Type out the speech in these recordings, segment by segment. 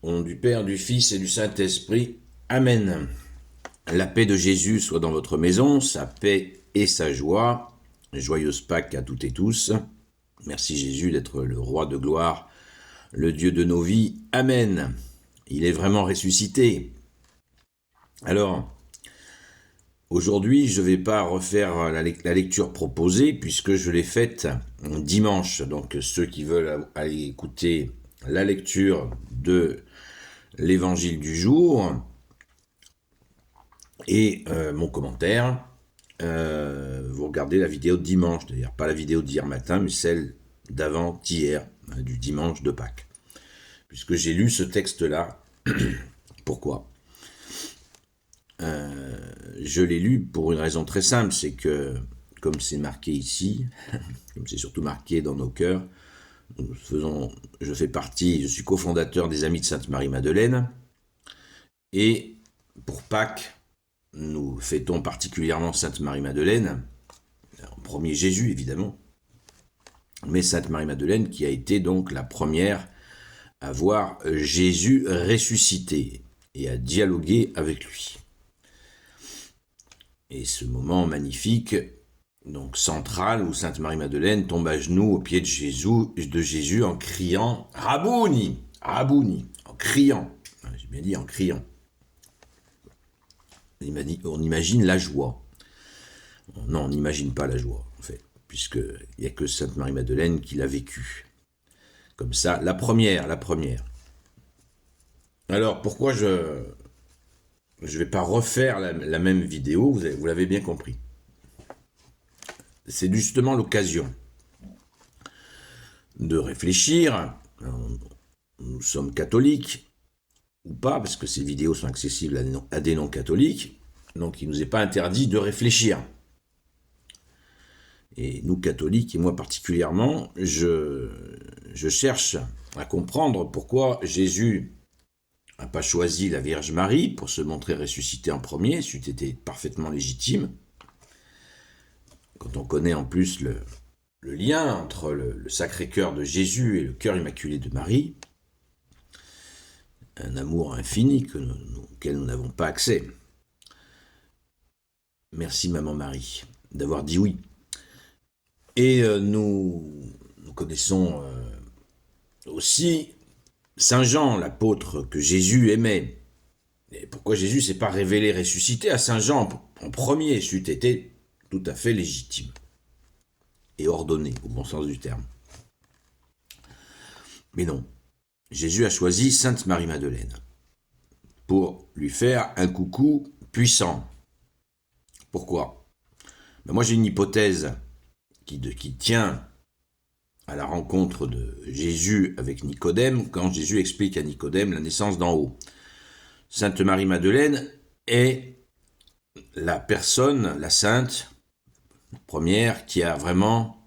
Au nom du Père, du Fils et du Saint-Esprit. Amen. La paix de Jésus soit dans votre maison, sa paix et sa joie. Joyeuse Pâques à toutes et tous. Merci Jésus d'être le roi de gloire, le Dieu de nos vies. Amen. Il est vraiment ressuscité. Alors, aujourd'hui, je ne vais pas refaire la lecture proposée puisque je l'ai faite dimanche. Donc, ceux qui veulent aller écouter la lecture de l'évangile du jour et mon commentaire, vous regardez la vidéo de dimanche, d'ailleurs pas la vidéo d'hier matin, mais celle d'avant-hier, du dimanche de Pâques. Puisque j'ai lu ce texte-là. Pourquoi ? Je l'ai lu pour une raison très simple, c'est que, comme c'est marqué ici, comme c'est surtout marqué dans nos cœurs, je suis cofondateur des Amis de Sainte-Marie-Madeleine, et pour Pâques, nous fêtons particulièrement Sainte-Marie-Madeleine, en premier Jésus évidemment, mais Sainte-Marie-Madeleine qui a été donc la première à voir Jésus ressuscité et à dialoguer avec lui. Et ce moment magnifique, donc central, où Sainte Marie-Madeleine tombe à genoux au pied de Jésus en criant « Rabouni !» Rabouni, en criant, j'ai bien dit en criant. On imagine la joie. Non, on n'imagine pas la joie, en fait, puisqu'il n'y a que Sainte Marie-Madeleine qui l'a vécu. Comme ça, la première. Alors, pourquoi je ne vais pas refaire la même vidéo, vous l'avez bien compris. C'est justement l'occasion de réfléchir. Nous sommes catholiques, ou pas, parce que ces vidéos sont accessibles à des non-catholiques, donc il ne nous est pas interdit de réfléchir. Et nous, catholiques, et moi particulièrement, je cherche à comprendre pourquoi Jésus n'a pas choisi la Vierge Marie pour se montrer ressuscité en premier, c'eût été parfaitement légitime. Quand on connaît en plus le lien entre le Sacré-Cœur de Jésus et le Cœur Immaculé de Marie, un amour infini auquel nous n'avons pas accès. Merci Maman Marie d'avoir dit oui. Et nous connaissons aussi Saint Jean, l'apôtre que Jésus aimait. Et pourquoi Jésus ne s'est pas révélé ressuscité à Saint Jean en premier, c'eût été tout à fait légitime et ordonné, au bon sens du terme. Mais non, Jésus a choisi Sainte Marie-Madeleine pour lui faire un coucou puissant. Pourquoi ? Moi j'ai une hypothèse qui tient à la rencontre de Jésus avec Nicodème, quand Jésus explique à Nicodème la naissance d'en haut. Sainte Marie-Madeleine est la personne, la sainte première, qui a vraiment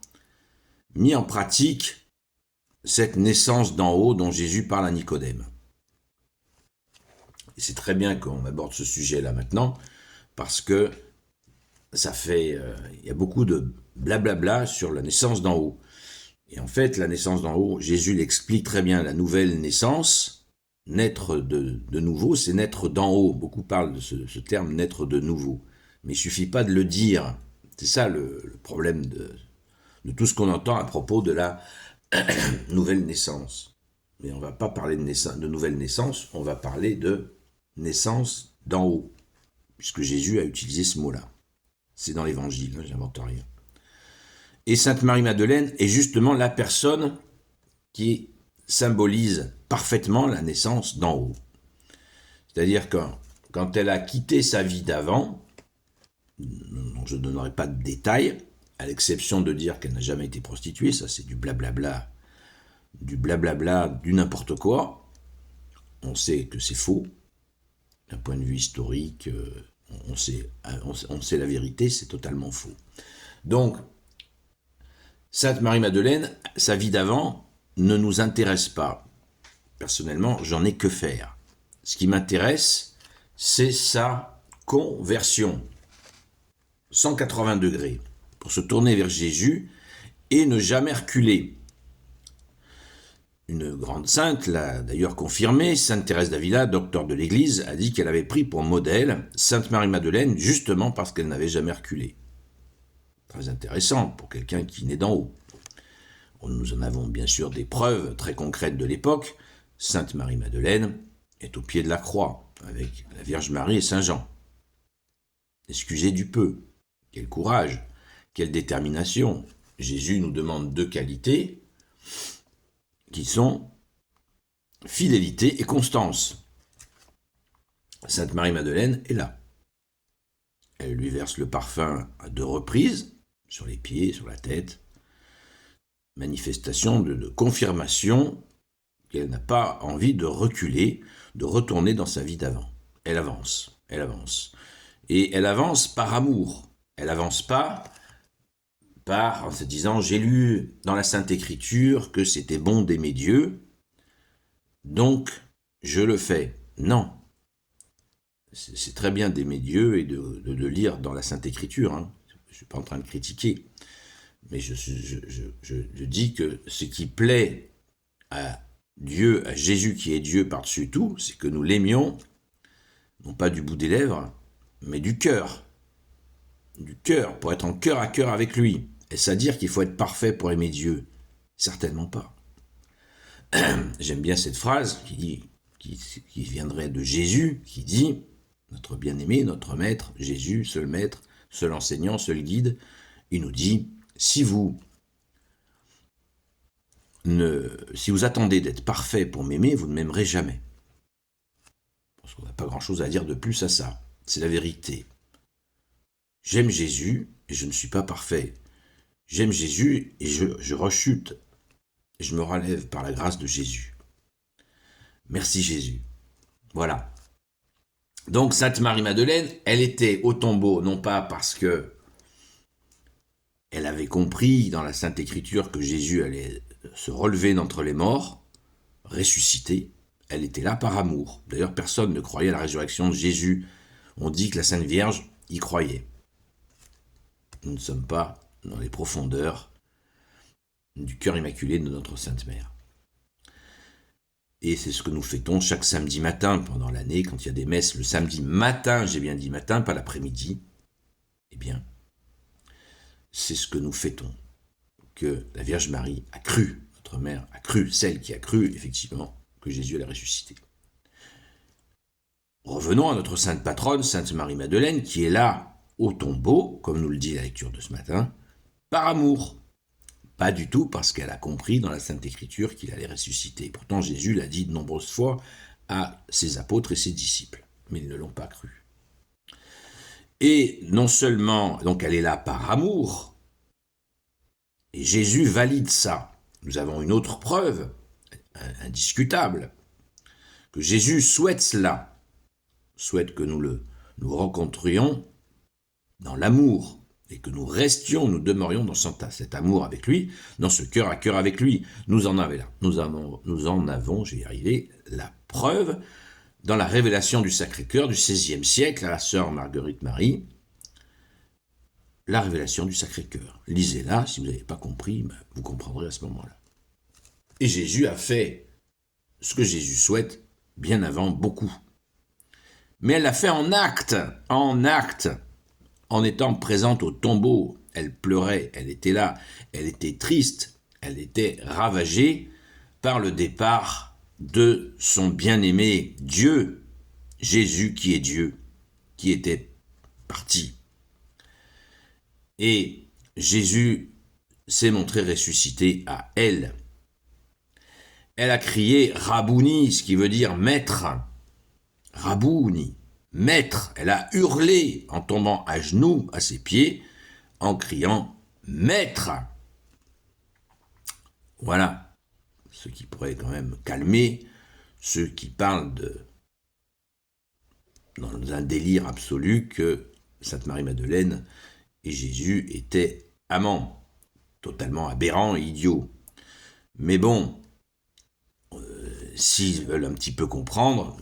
mis en pratique cette naissance d'en haut dont Jésus parle à Nicodème. Et c'est très bien qu'on aborde ce sujet-là maintenant, parce que il y a beaucoup de blablabla sur la naissance d'en haut. Et en fait, la naissance d'en haut, Jésus l'explique très bien, la nouvelle naissance, naître de nouveau, c'est naître d'en haut. Beaucoup parlent de ce terme, naître de nouveau. Mais il ne suffit pas de le dire. C'est ça le problème de tout ce qu'on entend à propos de la nouvelle naissance. Mais on ne va pas parler de nouvelle naissance, on va parler de naissance d'en haut, puisque Jésus a utilisé ce mot-là. C'est dans l'Évangile, j'invente rien. Et Sainte Marie-Madeleine est justement la personne qui symbolise parfaitement la naissance d'en haut. C'est-à-dire que quand elle a quitté sa vie d'avant, dont je ne donnerai pas de détails, à l'exception de dire qu'elle n'a jamais été prostituée, ça c'est du blablabla, du n'importe quoi. On sait que c'est faux, d'un point de vue historique, on sait la vérité, c'est totalement faux. Donc, Sainte Marie-Madeleine, sa vie d'avant ne nous intéresse pas. Personnellement, j'en ai que faire. Ce qui m'intéresse, c'est sa conversion. 180 degrés, pour se tourner vers Jésus et ne jamais reculer. une grande sainte l'a d'ailleurs confirmé, Sainte Thérèse d'Avila, docteur de l'Église, a dit qu'elle avait pris pour modèle Sainte Marie-Madeleine justement parce qu'elle n'avait jamais reculé. Très intéressant pour quelqu'un qui naît d'en haut. Nous en avons bien sûr des preuves très concrètes de l'époque. Sainte Marie-Madeleine est au pied de la croix avec la Vierge Marie et Saint Jean. Excusez du peu. Quel courage, quelle détermination. Jésus nous demande deux qualités qui sont fidélité et constance. Sainte Marie-Madeleine est là. Elle lui verse le parfum à 2 reprises, sur les pieds, sur la tête. Manifestation de confirmation qu'elle n'a pas envie de reculer, de retourner dans sa vie d'avant. Elle avance, elle avance. Et elle avance par amour. Elle avance pas en se disant « j'ai lu dans la Sainte Écriture que c'était bon d'aimer Dieu, donc je le fais ». Non. C'est très bien d'aimer Dieu et de lire dans la Sainte Écriture. Hein. Je ne suis pas en train de critiquer. Mais je dis que ce qui plaît à Dieu, à Jésus qui est Dieu par-dessus tout, c'est que nous l'aimions, non pas du bout des lèvres, mais du cœur. Du cœur, pour être en cœur à cœur avec lui. Est-ce à dire qu'il faut être parfait pour aimer Dieu? Certainement pas. J'aime bien cette phrase qui viendrait de Jésus, qui dit, notre bien-aimé, notre maître, Jésus, seul maître, seul enseignant, seul guide, il nous dit, si vous attendez d'être parfait pour m'aimer, vous ne m'aimerez jamais. Parce qu'on n'a pas grand-chose à dire de plus à ça. C'est la vérité. J'aime Jésus et je ne suis pas parfait. J'aime Jésus et je rechute. Et je me relève par la grâce de Jésus. Merci Jésus. Voilà. Donc Sainte Marie-Madeleine, elle était au tombeau, non pas parce que elle avait compris dans la Sainte Écriture que Jésus allait se relever d'entre les morts, ressusciter. Elle était là par amour. D'ailleurs, personne ne croyait à la résurrection de Jésus. On dit que la Sainte Vierge y croyait. Nous ne sommes pas dans les profondeurs du cœur immaculé de notre Sainte Mère. Et c'est ce que nous fêtons chaque samedi matin pendant l'année, quand il y a des messes le samedi matin, j'ai bien dit matin, pas l'après-midi. Eh bien, c'est ce que nous fêtons, que la Vierge Marie a cru, notre mère a cru, celle qui a cru, effectivement, que Jésus allait ressusciter. Revenons à notre sainte patronne, Sainte Marie-Madeleine, qui est là, au tombeau, comme nous le dit la lecture de ce matin, par amour. Pas du tout parce qu'elle a compris dans la Sainte Écriture qu'il allait ressusciter. Pourtant, Jésus l'a dit de nombreuses fois à ses apôtres et ses disciples, mais ils ne l'ont pas cru. Et non seulement, donc elle est là par amour, et Jésus valide ça. Nous avons une autre preuve, indiscutable, que Jésus souhaite cela, souhaite que nous rencontrions dans l'amour, et que nous restions, nous demeurions dans cet amour avec lui, dans ce cœur à cœur avec lui. Nous en avons, j'y arrivé, la preuve dans la révélation du Sacré-Cœur du XVIe siècle à la sœur Marguerite Marie, la révélation du Sacré-Cœur. Lisez-la, si vous n'avez pas compris, vous comprendrez à ce moment-là. Et Jésus a fait ce que Jésus souhaite bien avant beaucoup. Mais elle l'a fait en acte, en étant présente au tombeau. Elle pleurait, elle était là, elle était triste, elle était ravagée par le départ de son bien-aimé Dieu, Jésus qui est Dieu, qui était parti. Et Jésus s'est montré ressuscité à elle. Elle a crié « Rabouni », ce qui veut dire « maître ». Rabouni, maître. Elle a hurlé en tombant à genoux à ses pieds, en criant « maître ». Voilà, ce qui pourrait quand même calmer ceux qui parlent dans un délire absolu que Sainte Marie-Madeleine et Jésus étaient amants, totalement aberrants et idiots. Mais bon, s'ils veulent un petit peu comprendre,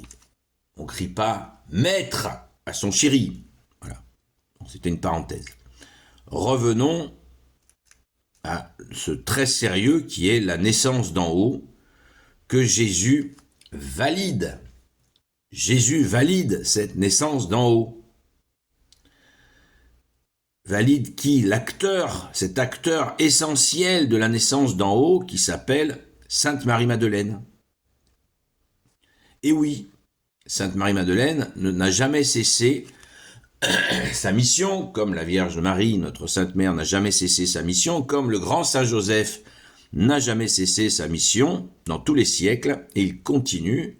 on ne crie pas « maître » à son chéri. Voilà, c'était une parenthèse. Revenons à ce très sérieux qui est la naissance d'en haut, que Jésus valide. Jésus valide cette naissance d'en haut. Valide qui? L'acteur, cet acteur essentiel de la naissance d'en haut qui s'appelle Sainte Marie-Madeleine. Et oui, Sainte Marie-Madeleine n'a jamais cessé sa mission, comme la Vierge Marie, notre Sainte Mère, n'a jamais cessé sa mission, comme le grand Saint Joseph n'a jamais cessé sa mission dans tous les siècles, et il continue,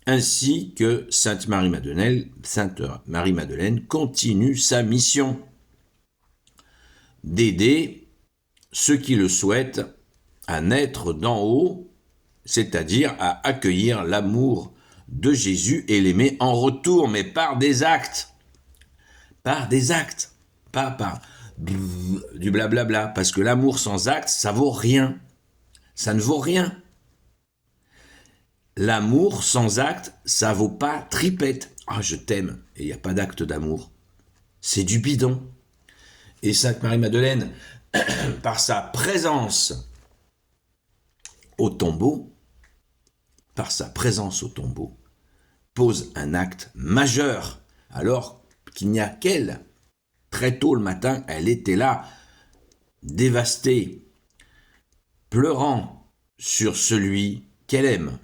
ainsi que Sainte Marie-Madeleine continue sa mission d'aider ceux qui le souhaitent à naître d'en haut, c'est-à-dire à accueillir l'amour de Jésus et l'aimer en retour, mais par des actes. Par des actes, pas par du blablabla, parce que l'amour sans acte, ça vaut rien. Ça ne vaut rien. L'amour sans acte, ça vaut pas tripette. Ah, je t'aime, et il n'y a pas d'acte d'amour. C'est du bidon. Et Sainte Marie-Madeleine, par sa présence au tombeau, pose un acte majeur, alors qu'il n'y a qu'elle. Très tôt le matin, elle était là, dévastée, pleurant sur celui qu'elle aime.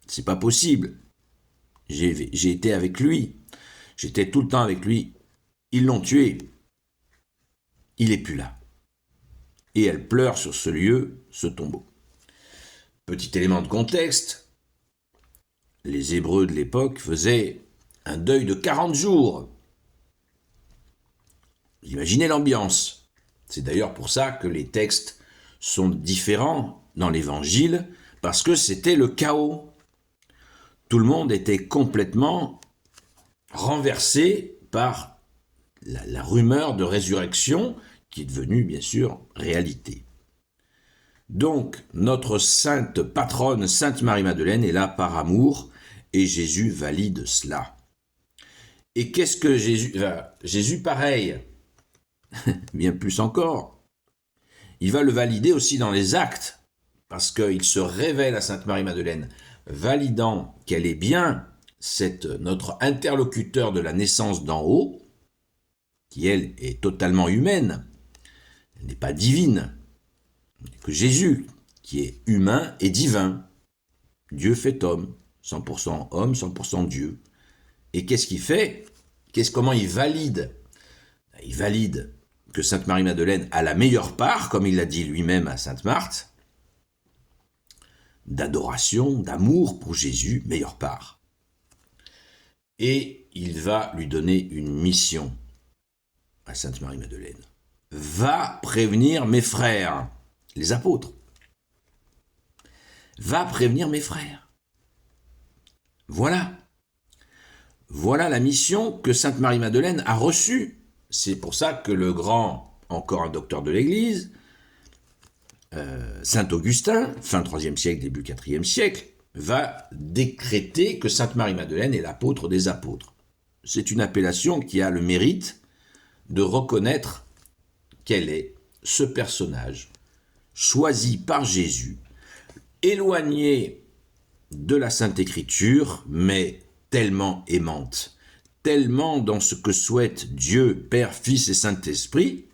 C'est pas possible. J'ai été avec lui. J'étais tout le temps avec lui. Ils l'ont tué. Il est plus là. Et elle pleure sur ce lieu, ce tombeau. Petit élément de contexte, les Hébreux de l'époque faisaient un deuil de 40 jours. Imaginez l'ambiance. C'est d'ailleurs pour ça que les textes sont différents dans l'Évangile, parce que c'était le chaos. Tout le monde était complètement renversé par la rumeur de résurrection qui est devenue, bien sûr, réalité. Donc, notre sainte patronne, Sainte Marie-Madeleine, est là par amour, et Jésus valide cela. Et qu'est-ce que Jésus, pareil, bien plus encore, il va le valider aussi dans les actes, parce qu'il se révèle à Sainte Marie-Madeleine, validant qu'elle est bien notre interlocuteur de la naissance d'en haut, qui elle est totalement humaine, elle n'est pas divine, que Jésus, qui est humain et divin, Dieu fait homme, 100% homme, 100% Dieu. Et qu'est-ce qu'il fait? Comment il valide? Il valide que Sainte Marie-Madeleine a la meilleure part, comme il l'a dit lui-même à Sainte Marthe, d'adoration, d'amour pour Jésus, meilleure part. Et il va lui donner une mission à Sainte Marie-Madeleine. Va prévenir mes frères, les apôtres. Va prévenir mes frères. Voilà la mission que Sainte Marie-Madeleine a reçue. C'est pour ça que le grand, encore un docteur de l'Église, Saint Augustin, fin 3e siècle, début 4e siècle, va décréter que Sainte Marie-Madeleine est l'apôtre des apôtres. C'est une appellation qui a le mérite de reconnaître qu'elle est ce personnage choisi par Jésus, éloigné de la Sainte Écriture, mais tellement aimante, tellement dans ce que souhaite Dieu, Père, Fils et Saint-Esprit,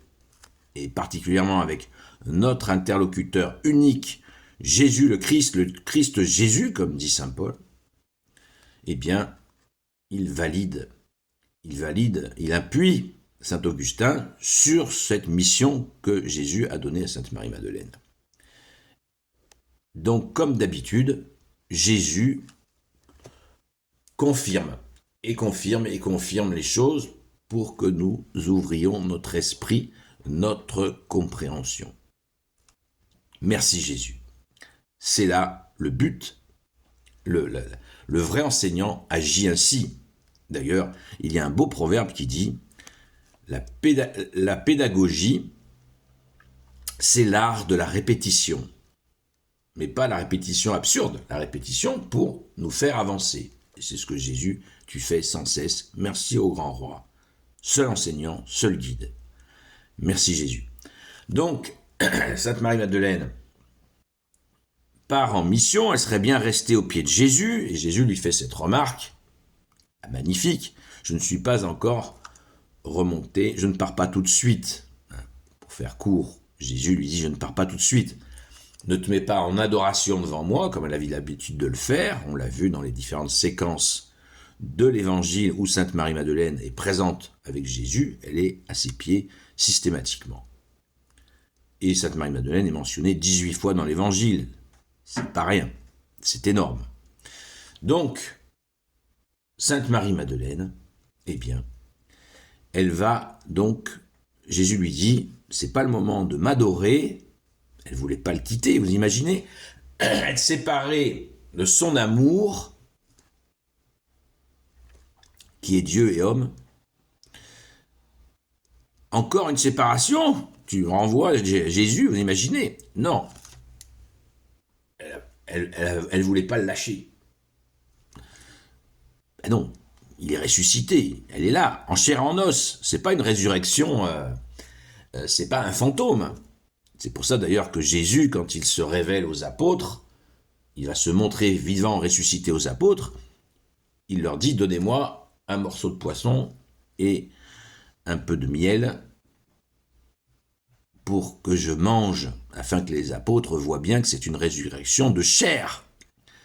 et particulièrement avec notre interlocuteur unique, Jésus le Christ Jésus, comme dit saint Paul, eh bien, il appuie saint Augustin sur cette mission que Jésus a donnée à Sainte Marie-Madeleine. Donc, comme d'habitude, Jésus confirme les choses pour que nous ouvrions notre esprit, notre compréhension. Merci Jésus. C'est là le but. Le vrai enseignant agit ainsi. D'ailleurs, il y a un beau proverbe qui dit la pédagogie, c'est l'art de la répétition. Mais pas la répétition absurde, la répétition pour nous faire avancer. Et c'est ce que Jésus, tu fais sans cesse. Merci au grand roi. Seul enseignant, seul guide. Merci Jésus. Donc, Sainte Marie-Madeleine, part en mission, elle serait bien restée au pied de Jésus, et Jésus lui fait cette remarque, magnifique, je ne suis pas encore remonté, je ne pars pas tout de suite. Pour faire court, Jésus lui dit, je ne pars pas tout de suite. Ne te mets pas en adoration devant moi, comme elle avait l'habitude de le faire, on l'a vu dans les différentes séquences de l'évangile où Sainte Marie-Madeleine est présente avec Jésus, elle est à ses pieds systématiquement. Et Sainte Marie-Madeleine est mentionnée 18 fois dans l'évangile. C'est pas rien, c'est énorme. Donc, Sainte Marie-Madeleine, eh bien, elle va donc, Jésus lui dit, c'est pas le moment de m'adorer, elle voulait pas le quitter, vous imaginez, être séparée de son amour, qui est Dieu et homme. Encore une séparation, tu renvoies Jésus, vous imaginez? Non, elle voulait pas le lâcher. Ben non, il est ressuscité, elle est là, en chair et en os. C'est pas une résurrection, c'est pas un fantôme. C'est pour ça d'ailleurs que Jésus, quand il se révèle aux apôtres, il va se montrer vivant, ressuscité aux apôtres, il leur dit, donnez-moi un morceau de poisson et un peu de miel pour que je mange, afin que les apôtres voient bien que c'est une résurrection de chair.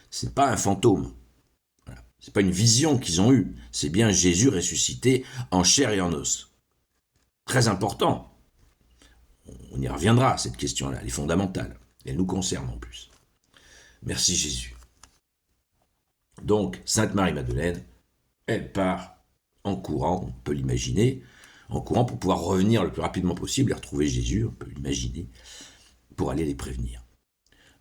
C'est pas un fantôme. Voilà. C'est pas une vision qu'ils ont eue. C'est bien Jésus ressuscité en chair et en os. Très important. On y reviendra, cette question-là. Elle est fondamentale. Elle nous concerne en plus. Merci Jésus. Donc, Sainte Marie-Madeleine, elle part en courant, on peut l'imaginer, en courant pour pouvoir revenir le plus rapidement possible et retrouver Jésus, on peut l'imaginer, pour aller les prévenir.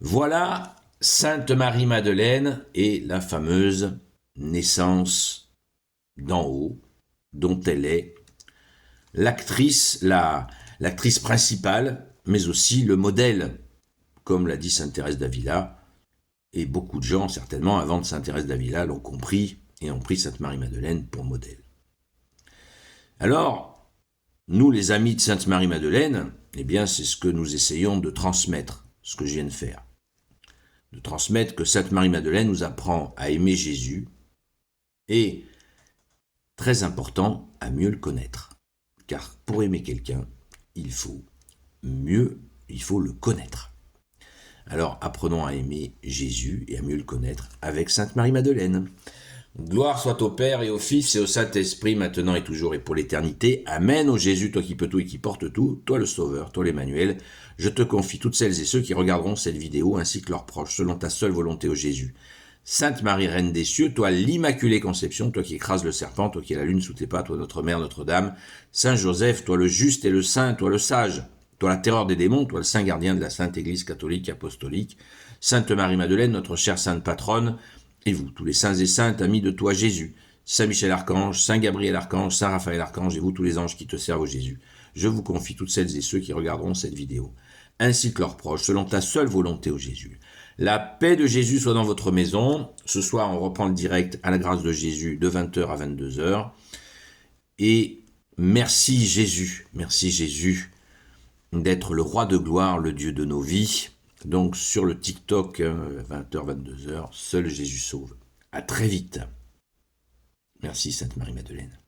Voilà Sainte Marie-Madeleine et la fameuse naissance d'en haut, dont elle est l'actrice, l'actrice principale, mais aussi le modèle, comme l'a dit Sainte Thérèse d'Avila, et beaucoup de gens, certainement, avant de Sainte Thérèse d'Avila, l'ont compris et ont pris Sainte Marie-Madeleine pour modèle. Alors, nous, les amis de Sainte Marie-Madeleine, eh bien, c'est ce que nous essayons de transmettre, ce que je viens de faire. De transmettre que Sainte Marie-Madeleine nous apprend à aimer Jésus et, très important, à mieux le connaître. Car pour aimer quelqu'un, il faut le connaître. Alors, apprenons à aimer Jésus et à mieux le connaître avec Sainte Marie-Madeleine. Gloire soit au Père et au Fils et au Saint-Esprit, maintenant et toujours et pour l'éternité. Amen. Ô Jésus, toi qui peux tout et qui portes tout, toi le Sauveur, toi l'Emmanuel, je te confie toutes celles et ceux qui regarderont cette vidéo ainsi que leurs proches, selon ta seule volonté, ô Jésus. Sainte Marie, Reine des cieux, toi l'Immaculée Conception, toi qui écrases le serpent, toi qui as la lune sous tes pas, toi notre Mère Notre-Dame. Saint Joseph, toi le juste et le saint, toi le sage, toi la terreur des démons, toi le saint gardien de la Sainte Église catholique et apostolique. Sainte Marie-Madeleine, notre chère Sainte Patronne, et vous, tous les saints et saintes, amis de toi, Jésus, Saint Michel Archange, Saint Gabriel Archange, Saint Raphaël Archange, et vous, tous les anges qui te servent, ô Jésus, je vous confie toutes celles et ceux qui regarderont cette vidéo, ainsi que leurs proches, selon ta seule volonté, ô Jésus. La paix de Jésus soit dans votre maison. Ce soir, on reprend le direct à la grâce de Jésus de 20h à 22h. Et merci Jésus, d'être le roi de gloire, le Dieu de nos vies. Donc sur le TikTok, 20h, 22h, seul Jésus sauve. À très vite. Merci Sainte Marie-Madeleine.